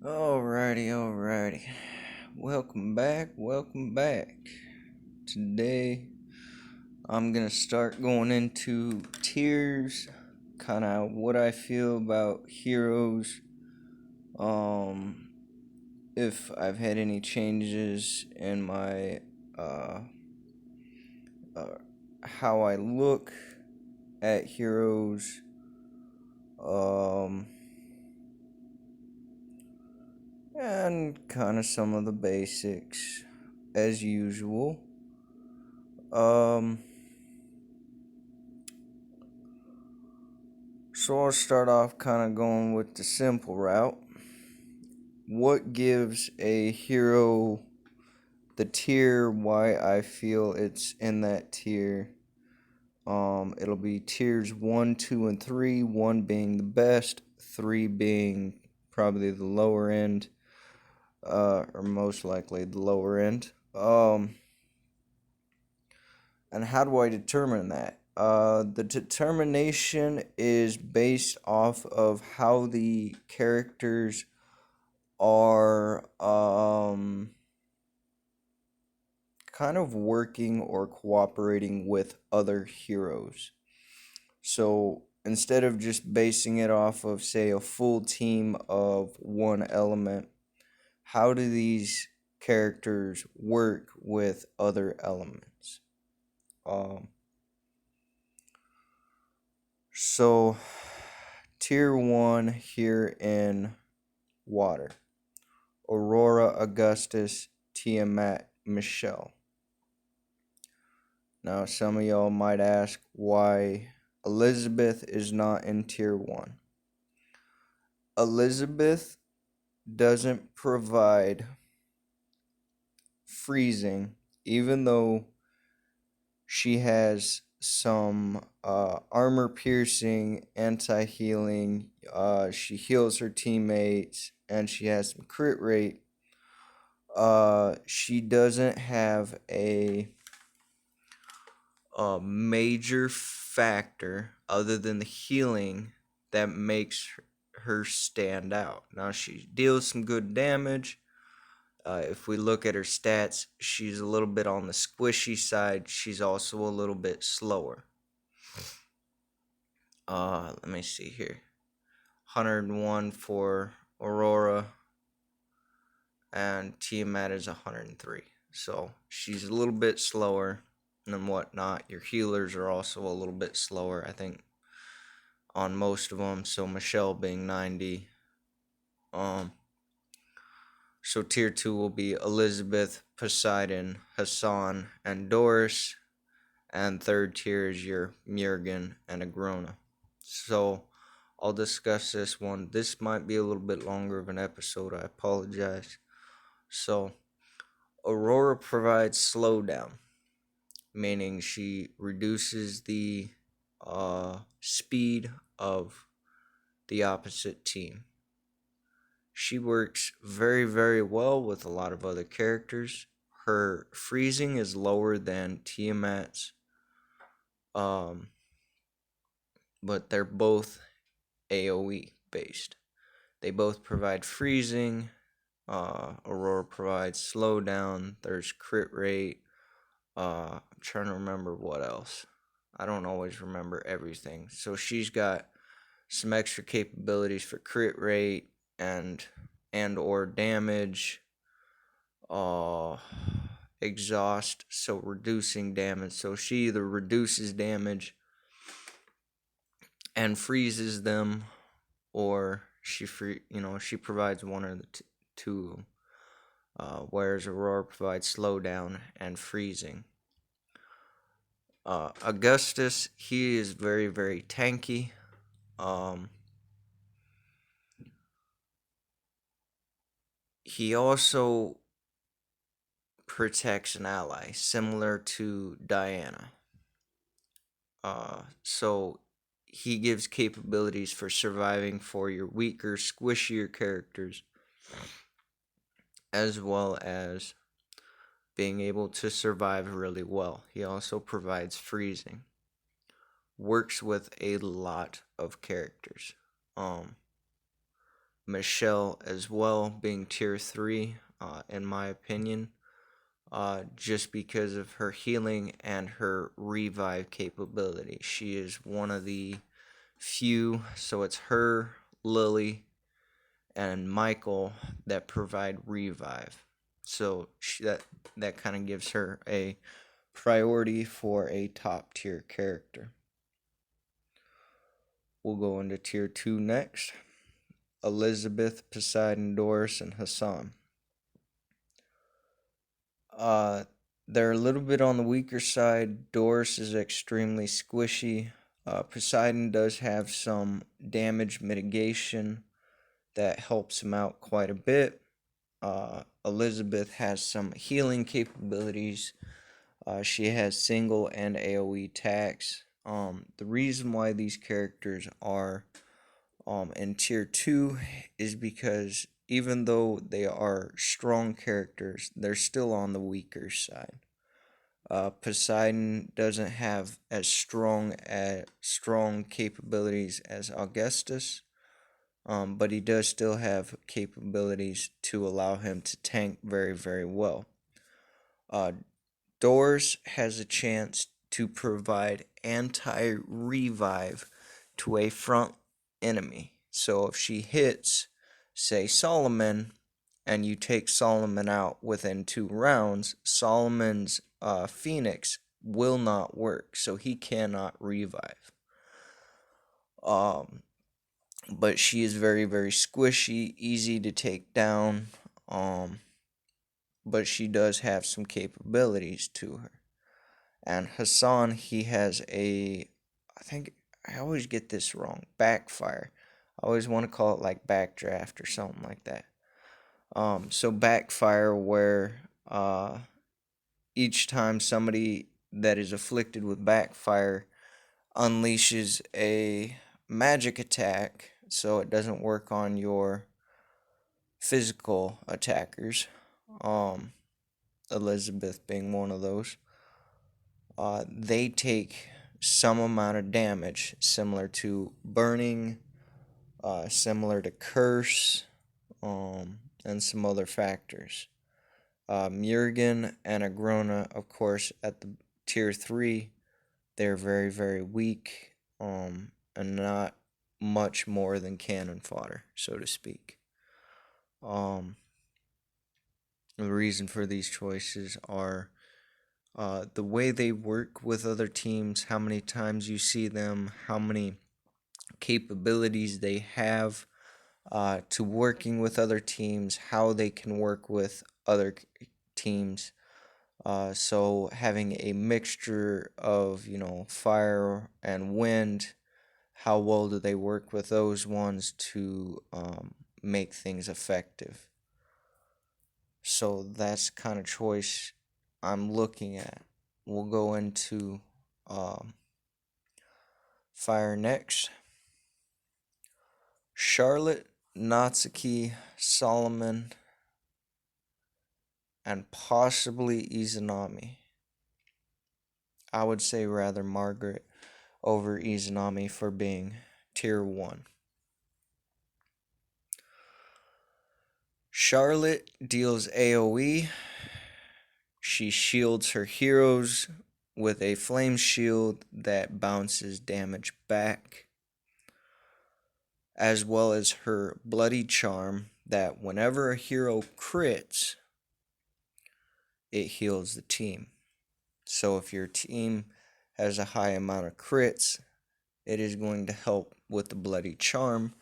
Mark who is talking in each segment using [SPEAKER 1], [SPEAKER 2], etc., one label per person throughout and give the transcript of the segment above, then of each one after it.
[SPEAKER 1] Alrighty. Welcome back. Today, I'm gonna start going into tiers, kind of what I feel about heroes, um, if I've had any changes in my, uh, uh how I look at heroes, um, and kind of some of the basics, as usual. Um, so I'll start off kind of going with the simple route. What gives a hero the tier, why I feel it's in that tier? It'll be tiers 1, 2, and 3, 1 being the best, 3 being probably the lower end, or most likely the lower end. And how do I determine that? The determination is based off of how the characters are kind of working or cooperating with other heroes. So instead of just basing it off of, say, a full team of one element, how do these characters work with other elements? Um, so, tier 1 here in water: Aurora, Augustus, Tiamat, Michelle. Now, some of y'all might ask why Elizabeth is not in tier 1. Elizabeth doesn't provide freezing, even though she has some armor piercing, anti healing. She heals her teammates, and she has some crit rate. She doesn't have a major factor other than the healing that makes her stand out. Now, she deals some good damage. If we look at her stats, she's a little bit on the squishy side. She's also a little bit slower. Let me see here. 101 for Aurora, and Tiamat is 103. So she's a little bit slower and whatnot. Your healers are also a little bit slower, I think, on most of them. So Michelle being 90. So tier 2 will be Elizabeth, Poseidon, Hassan, and Doris. And third tier is your Murgen and Agrona. So I'll discuss this one. This might be a little bit longer of an episode. I apologize. So Aurora provides slowdown, meaning she reduces the speed of the opposite team. She works very, very well with a lot of other characters. Her freezing is lower than Tiamat's, but they're both AoE based. They both provide freezing. Aurora provides slowdown. There's crit rate. I'm trying to remember what else. I don't always remember everything. So she's got some extra capabilities for crit rate and or damage. Exhaust, so reducing damage. So she either reduces damage and freezes them, or she provides one or the two. Whereas Aurora provides slowdown and freezing. Augustus, he is very, very tanky. He also protects an ally, similar to Diana. So he gives capabilities for surviving for your weaker, squishier characters, as well as being able to survive really well. He also provides freezing. Works with a lot of characters. Michelle as well, being tier 3, in my opinion, just because of her healing and her revive capability. She is one of the few, so it's her, Lily, and Michael that provide revive. So that kind of gives her a priority for a top tier character. We'll go into tier 2 next. Adelamyth, Poseidon, Doris, and Hassan. Uh, they're a little bit on the weaker side. Doris is extremely squishy. Poseidon does have some damage mitigation that helps him out quite a bit. Adelamyth has some healing capabilities. She has single and AoE attacks. The reason why these characters are in tier 2 is because even though they are strong characters, they're still on the weaker side. Poseidon doesn't have as strong capabilities as Augustus, but he does still have capabilities to allow him to tank very, very well. Uh, Doors has a chance to provide anti-revive to a front enemy. So if she hits, say, Solomon, and you take Solomon out within 2 rounds, Solomon's Phoenix will not work, so he cannot revive. But she is very, very squishy, easy to take down, but she does have some capabilities to her. And Hassan, he has I think I always get this wrong, backfire. I always want to call it like backdraft or something like that. So backfire where each time somebody that is afflicted with backfire unleashes a magic attack, so it doesn't work on your physical attackers. Adelamyth being one of those. They take some amount of damage, similar to burning, similar to curse, and some other factors. Murgen and Agrona, of course, at the tier 3, they're very, very weak, and not much more than cannon fodder, so to speak. The reason for these choices are the way they work with other teams, how many times you see them, how many capabilities they have to working with other teams, how they can work with other teams. So having a mixture of, fire and wind, how well do they work with those ones to make things effective? So that's kind of choice I'm looking at. We'll go into fire next. Charlotte, Natsuki, Solomon, and possibly Izanami. I would say rather Margaret over Izanami for being tier 1. Charlotte deals AoE. She shields her heroes with a flame shield that bounces damage back, as well as her bloody charm that whenever a hero crits, it heals the team. So if your team has a high amount of crits, it is going to help with the bloody charm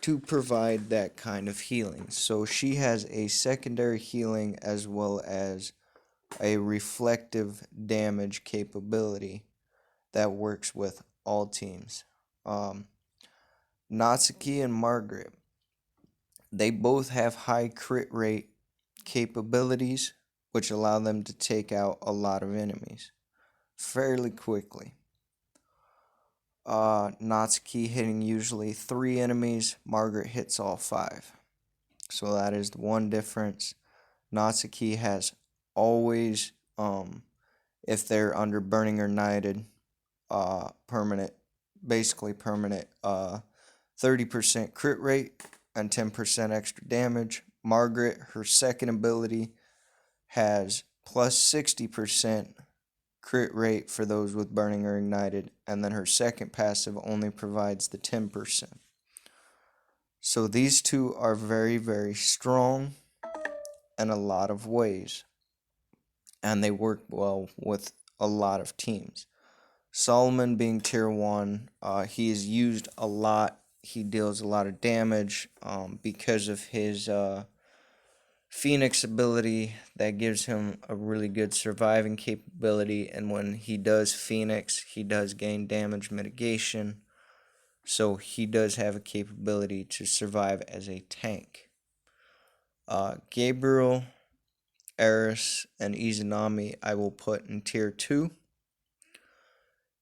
[SPEAKER 1] to provide that kind of healing. So she has a secondary healing as well as a reflective damage capability that works with all teams. Natsuki and Margaret, they both have high crit rate capabilities, which allow them to take out a lot of enemies fairly quickly. Natsuki hitting usually 3 enemies, Margaret hits all 5. So that is the one difference. Natsuki has always, if they're under burning or knighted, permanent, basically permanent, 30% crit rate, and 10% extra damage. Margaret, her second ability, has plus 60% crit rate for those with burning or ignited, and then her second passive only provides the 10%. So these two are very, very strong in a lot of ways, and they work well with a lot of teams. Solomon being tier 1, he is used a lot. He deals a lot of damage because of his Phoenix ability that gives him a really good surviving capability, and when he does Phoenix, he does gain damage mitigation, so he does have a capability to survive as a tank. Gabriel, Eris, and Izanami I will put in tier 2.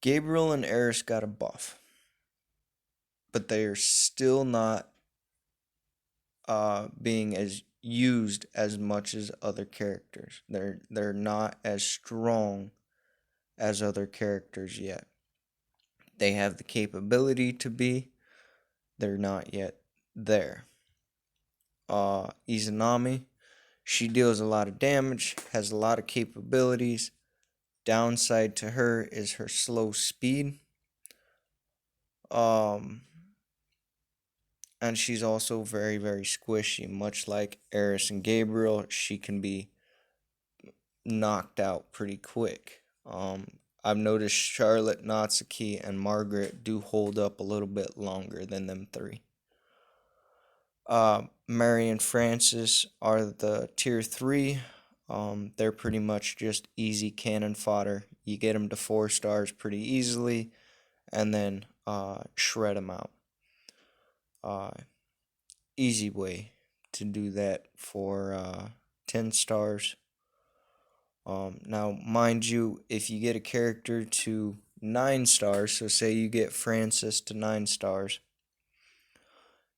[SPEAKER 1] Gabriel and Eris got a buff, but they are still not being as used as much as other characters. They're not as strong as other characters yet. They have the capability to be. They're not yet there. Izanami, she deals a lot of damage, has a lot of capabilities. Downside to her is her slow speed. And she's also very, very squishy. Much like Eris and Gabriel, she can be knocked out pretty quick. I've noticed Charlotte, Natsuki, and Margaret do hold up a little bit longer than them three. Mary and Francis are the tier 3. They're pretty much just easy cannon fodder. You get them to 4 stars pretty easily, and then shred them out. Easy way to do that for 10 stars. Now, mind you, if you get a character to 9 stars, so say you get Francis to 9 stars,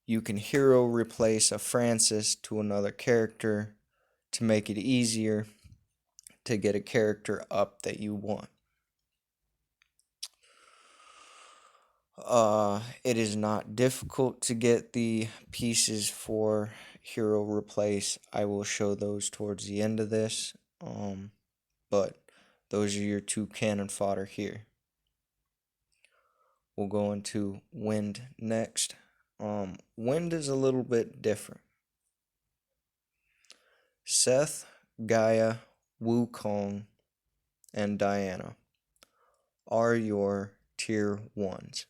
[SPEAKER 1] you can hero replace a Francis to another character to make it easier to get a character up that you want. It is not difficult to get the pieces for hero replace. I will show those towards the end of this. But those are your 2 cannon fodder here. We'll go into wind next. Wind is a little bit different. Seth, Gaia, Wukong, and Diana are your tier 1s.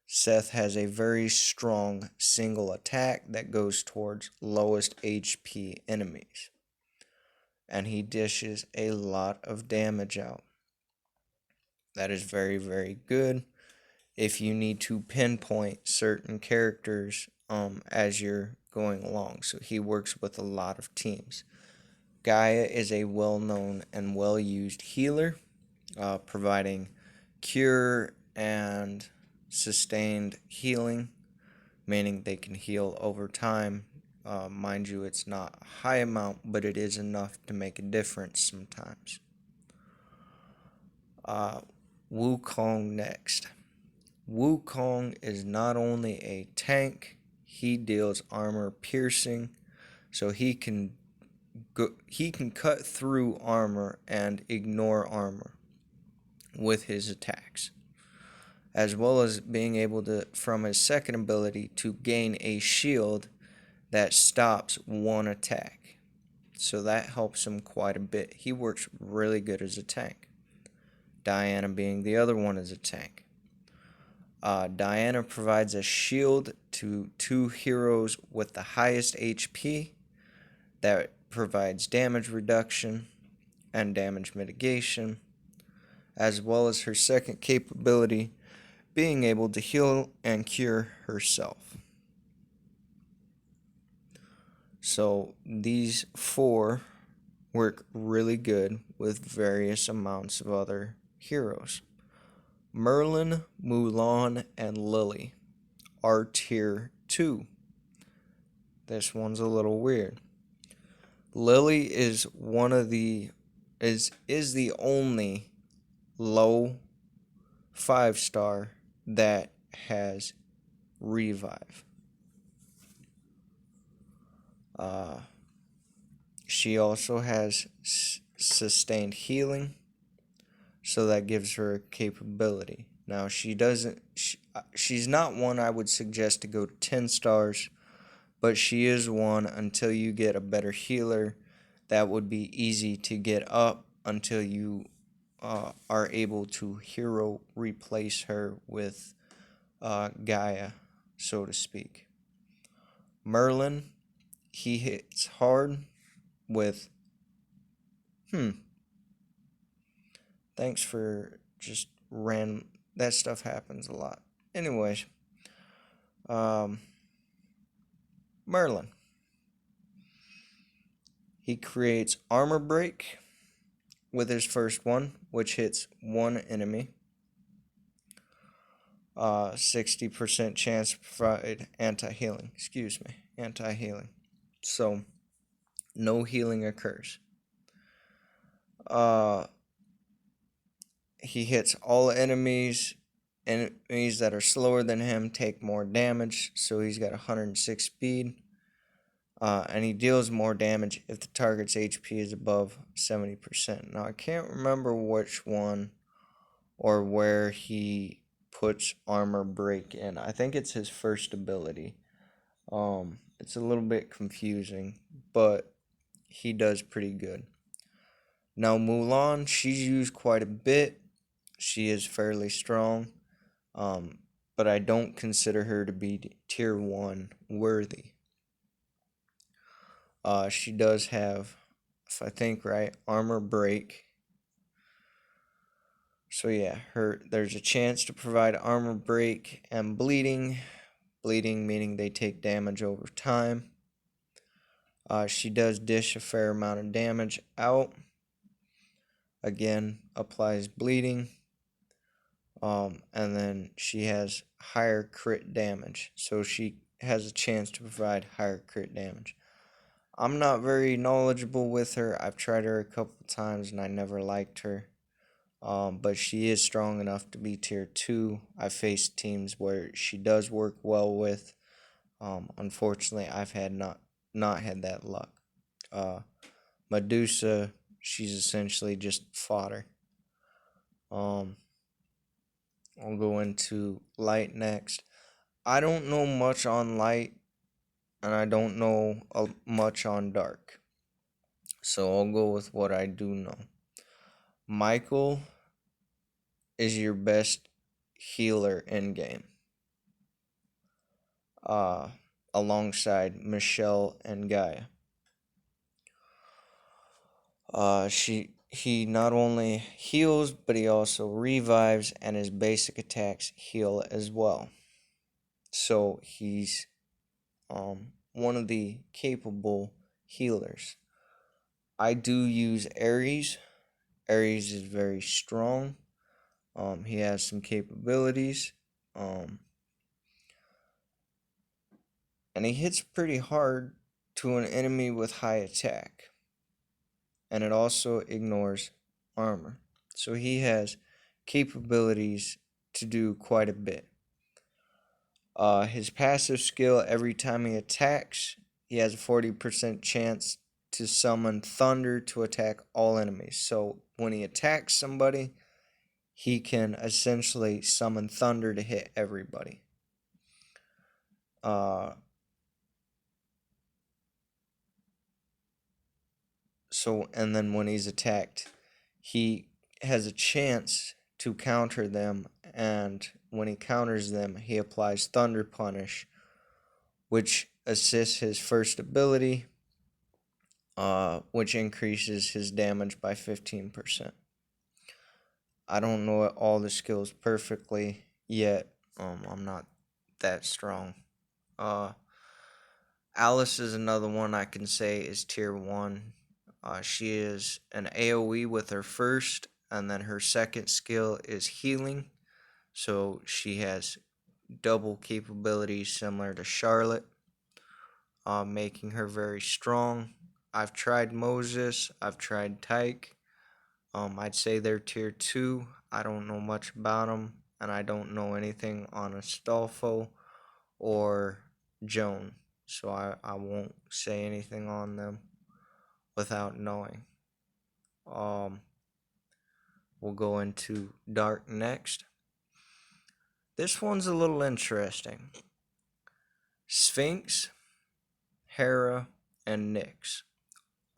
[SPEAKER 1] Seth has a very strong single attack that goes towards lowest HP enemies, and he dishes a lot of damage out. That is very, very good if you need to pinpoint certain characters as you're going along. So he works with a lot of teams. Gaia is a well-known and well-used healer, providing cure and sustained healing, meaning they can heal over time. Mind you, it's not a high amount, but it is enough to make a difference sometimes. Wukong next. Wukong is not only a tank, he deals armor piercing, so he can cut through armor and ignore armor with his attacks, as well as being able to, from his second ability, to gain a shield that stops one attack. So that helps him quite a bit. He works really good as a tank. Diana being the other one as a tank. Diana provides a shield to 2 heroes with the highest HP that provides damage reduction and damage mitigation, as well as her second capability being able to heal and cure herself. So these 4 work really good with various amounts of other heroes. Merlin, Mulan, and Lily are tier 2. This one's a little weird. Lily is the only low 5-star that has revive. Uh, she also has sustained healing, so that gives her a capability. Now, she's not one I would suggest to go to 10 stars, but she is one until you get a better healer that would be easy to get up until you are able to hero replace her with Gaia, so to speak. Merlin, he hits hard with. Hmm. Thanks for just ran. That stuff happens a lot. Anyways, um, Merlin. He creates armor break with his first one, which hits one enemy. 60% chance to provide anti-healing. Excuse me, anti-healing. So no healing occurs. Uh, he hits all enemies. Enemies that are slower than him take more damage. So he's got 106 speed. And he deals more damage if the target's HP is above 70%. Now I can't remember which one or where he puts armor break in. I think it's his first ability. It's a little bit confusing, but he does pretty good. Now Mulan, she's used quite a bit. She is fairly strong, but I don't consider her to be tier 1 worthy. She does have, if I think right, armor break. So yeah, there's a chance to provide armor break and bleeding. Bleeding meaning they take damage over time. She does dish a fair amount of damage out. Again, applies bleeding. And then she has higher crit damage. So she has a chance to provide higher crit damage. I'm not very knowledgeable with her. I've tried her a couple times and I never liked her. But she is strong enough to be tier 2. I've faced teams where she does work well with. Unfortunately, I've not had that luck. Medusa, she's essentially just fodder. I'll go into light next. I don't know much on light, and I don't know much on dark. So I'll go with what I do know. Michael is your best healer in game. Alongside Michelle and Gaia. He not only heals, but he also revives, and his basic attacks heal as well. So he's one of the capable healers. I do use Ares. Ares is very strong. He has some capabilities. And he hits pretty hard to an enemy with high attack. And it also ignores armor. So he has capabilities to do quite a bit. His passive skill, every time he attacks, he has a 40% chance to summon thunder to attack all enemies. So when he attacks somebody, he can essentially summon thunder to hit everybody. And then when he's attacked, he has a chance to counter them, and when he counters them, he applies Thunder Punish, which assists his first ability, which increases his damage by 15%. I don't know all the skills perfectly yet. I'm not that strong. Alice is another one I can say is tier 1. She is an AoE with her first, and then her second skill is healing. So she has double capabilities similar to Charlotte, making her very strong. I've tried Moses, I've tried Tyke. I'd say they're tier 2. I don't know much about them, and I don't know anything on Astolfo or Joan. so I won't say anything on them without knowing. Um, we'll go into Dark next. This one's a little interesting. Sphinx, Hera, and Nyx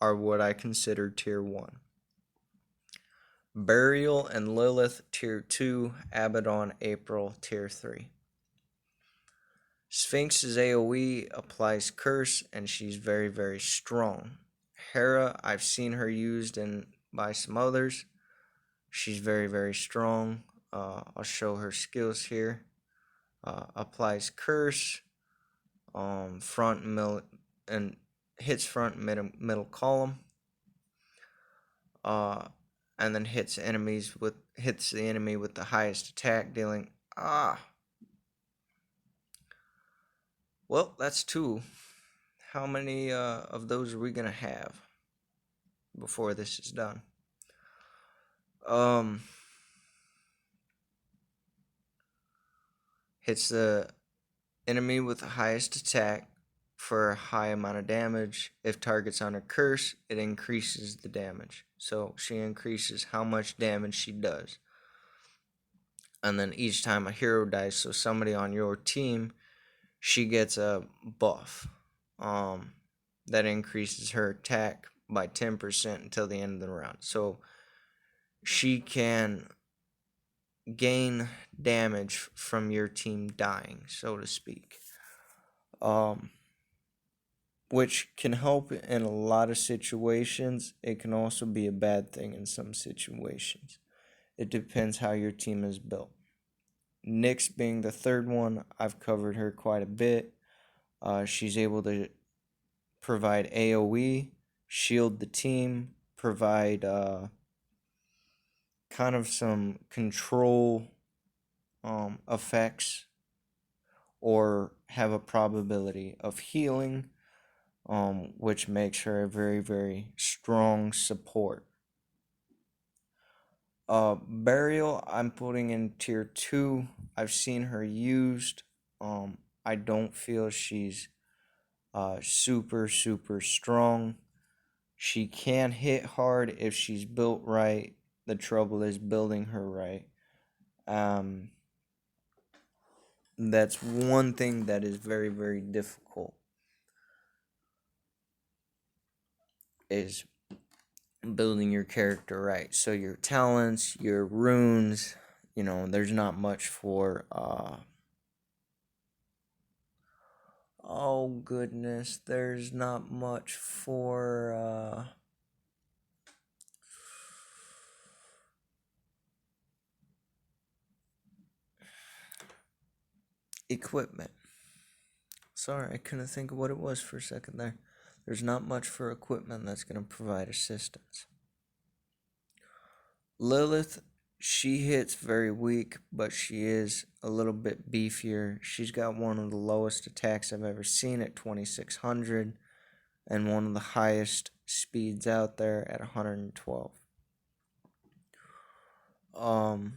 [SPEAKER 1] are what I consider tier 1. Burial and Lilith tier 2, Abaddon, April tier 3. Sphinx's AoE applies curse and she's very, very strong. Hera, I've seen her used by some others. She's very, very strong. I'll show her skills here. Applies curse, front middle, and hits front middle column. And then hits the enemy with the highest attack, dealing well, that's 2. How many of those are we gonna have before this is done? Hits the enemy with the highest attack for a high amount of damage. If target's on a curse, it increases the damage. So she increases how much damage she does. And then each time a hero dies, so somebody on your team, she gets a buff. That increases her attack by 10% until the end of the round. So she can gain damage from your team dying, so to speak. Which can help in a lot of situations. It can also be a bad thing in some situations. It depends how your team is built. Nyx being the third one, I've covered her quite a bit. She's able to provide AoE, shield the team, provide kind of some control effects, or have a probability of healing, which makes her a very, very strong support. Burial, I'm putting in tier 2. I've seen her used. I don't feel she's super, super strong. She can hit hard if she's built right. The trouble is building her right. That's one thing that is very, very difficult, is building your character right. So your talents, your runes, there's not much for oh goodness, there's not much for equipment. Sorry, I couldn't think of what it was for a second there. There's not much for equipment that's going to provide assistance. Lilith, she hits very weak, but she is a little bit beefier. She's got one of the lowest attacks I've ever seen at 2600, and one of the highest speeds out there at 112.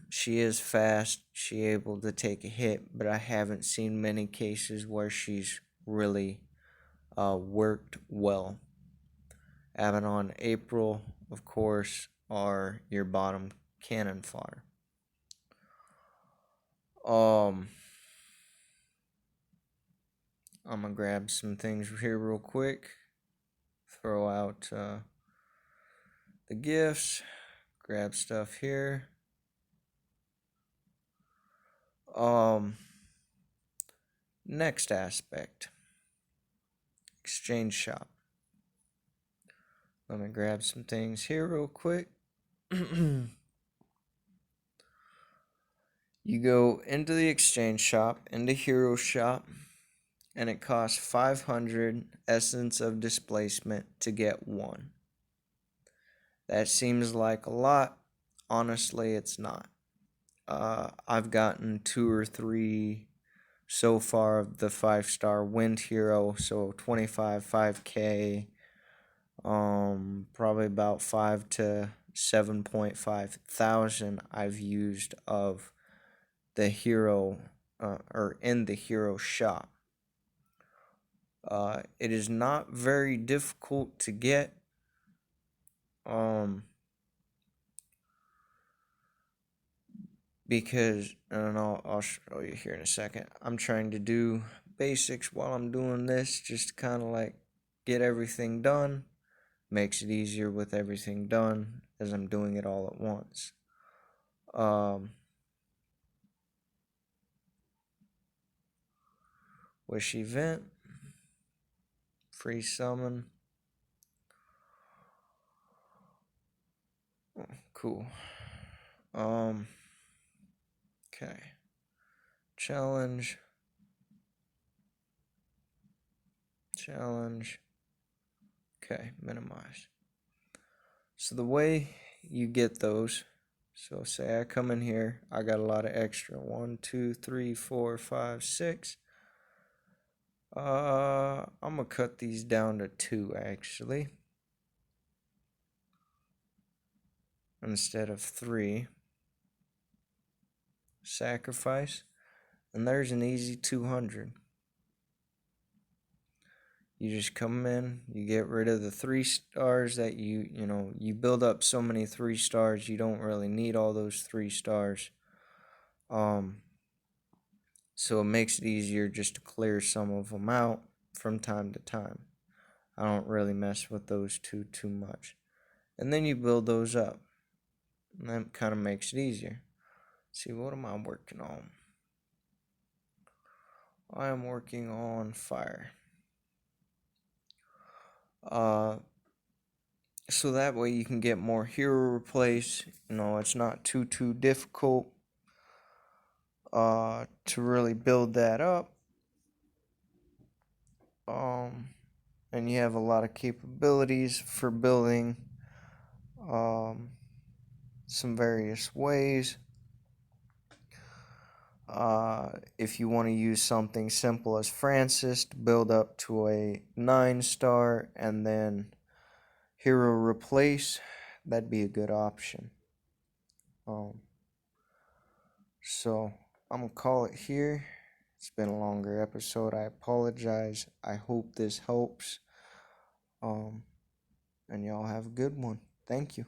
[SPEAKER 1] She is fast. She's able to take a hit, but I haven't seen many cases where she's really worked well. Abaddon, April, of course, are your bottom cannon fodder. I'm gonna grab some things here real quick. Throw out the gifts. Grab stuff here. Next aspect. Exchange shop. Let me grab some things here real quick. You go into the exchange shop, into hero shop, and it costs 500 essence of displacement to get 1. That seems like a lot. Honestly, it's not. I've gotten 2 or 3 so far of the 5-star wind hero, so 25, 5k, probably about 5 to 7.5 thousand I've used of the hero, or in the hero shop. It is not very difficult to get. Um, because I don't know, I'll show you here in a second. I'm trying to do basics while I'm doing this, just to kind of like get everything done. Makes it easier with everything done as I'm doing it all at once. Wish event, free summon. Oh, cool. Okay. Challenge. Challenge. Okay, minimize. So the way you get those, so say I come in here, I got a lot of extra. 1, 2, 3, 4, 5, 6. I'm gonna cut these down to 2 actually, instead of 3. Sacrifice, and there's an easy 200. You just come in, you get rid of the 3 stars that you build up so many 3 stars, you don't really need all those 3 stars. So it makes it easier just to clear some of them out from time to time. I don't really mess with those two too much. And then you build those up. And that kind of makes it easier. See, what am I working on? I am working on fire. So that way you can get more hero replace. It's not too difficult to really build that up. And you have a lot of capabilities for building some various ways. If you want to use something simple as Francis to build up to a 9-star and then hero replace, that'd be a good option. So I'm gonna call it here. It's been a longer episode. I apologize. I hope this helps. And y'all have a good one. Thank you.